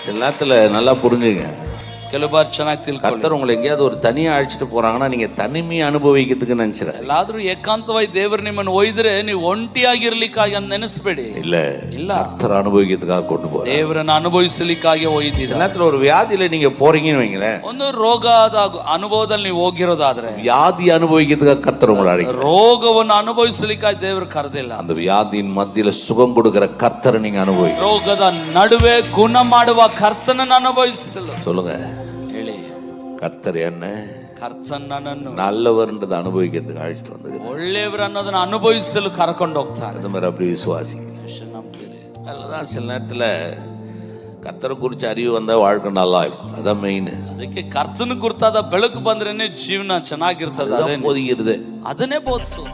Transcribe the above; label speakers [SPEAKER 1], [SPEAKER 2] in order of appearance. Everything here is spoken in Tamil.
[SPEAKER 1] சில நேரத்துல நல்லா புரிஞ்சுங்க,
[SPEAKER 2] ಕೆಲವು ಬಾರಿ ಚೆನ್ನಾಗಿ ತಿಳ್ಕೊಳ್ಳಿ.
[SPEAKER 1] கர்த்தர் உங்களை எங்கேயாவது ஒரு தனியா அழைச்சிட்டு போறாங்கன்னா நீங்க தனிமையை அனுபவிக்கிறதுக்கு நினைச்சிட.
[SPEAKER 2] ಎಲ್ಲಾದ್ರೂ ಏಕಾಂತವಾಗಿ ದೇವರು ನಿಮ್ಮನ್ನು ಒಯ್ದ್ರೆ ನೀವು ಒಂಟಿಯಾಗಿರ್ಲಿಕ್ಕಾಗಿ ಅಂತ ನೆನೆಸ್ಬೇಡಿ.
[SPEAKER 1] இல்ல, கர்த்தர் அனுபவிக்கிறதுக்காக கொண்டு போற.
[SPEAKER 2] ದೇವರನ್ನು ಅನುಭವಿಸಲಿಕ್ಕಾಗಿ ಒಯ್ದಿದ್ದಾರೆ.
[SPEAKER 1] சில நேரத்துல ஒரு வியாதியில நீங்க போறீங்கன்னு வைங்களேன்,
[SPEAKER 2] ಒಂದು ರೋಗದ ಅನುಭವದಲ್ಲಿ ನೀವು ಹೋಗಿರೋದಾದ್ರೆ
[SPEAKER 1] வியாதி அனுபவிக்கிறதுக்காக கர்த்தர் உங்களை அழைக்கிறார்.
[SPEAKER 2] ರೋಗವನ್ನು ಅನುಭವಿಸಲಿಕ್ಕಾಗಿ ದೇವರು ಕರೆದಿಲ್ಲ.
[SPEAKER 1] அந்த வியாதியின் மத்தியில சுகம் கொடுக்கிற கர்த்தரை நீங்க அனுபவிக்க.
[SPEAKER 2] ರೋಗದ ನಡುವೆ ಗುಣ ಮಾಡುವ ಕರ್ತನನ್ನು ಅನುಭವಿಸಲು.
[SPEAKER 1] சொல்லுங்க,
[SPEAKER 2] ಹೇಳಿ,
[SPEAKER 1] கர்த்தர் என்ன
[SPEAKER 2] ಕರ್ತನ್ ನನ್ನನ್ನು
[SPEAKER 1] நல்லவர்ன்றதை அனுபவிக்கிறதுக்கு அழைச்சிட்டு வந்தது.
[SPEAKER 2] ಒಳ್ಳೆಯವರು ಅನ್ನೋದನ್ನ ಅನುಭವಿಸಲು ಕರ್ಕೊಂಡು ಹೋಗ್ತಾರೆ.
[SPEAKER 1] அது மாதிரி அப்படி விசுவாசி.
[SPEAKER 2] ನಂಬ್ತೀರಿ?
[SPEAKER 1] அதுதான் சில நேரத்துல கர்த்தரை குறிச்சு அறிவு வந்தா வாழ்க்கை நல்லா இருக்கும். அதான் மெயின்.
[SPEAKER 2] ಅದಕ್ಕೆ ಕರ್ತನ ಕುರಿತಾದ ಬೆಳಕು ಬಂದ್ರೇನೆ ಜೀವನ ಚೆನ್ನಾಗಿರ್ತದೆ.
[SPEAKER 1] போதிக்கிறது
[SPEAKER 2] ಅದನ್ನೇ ಬೋಧಿಸು.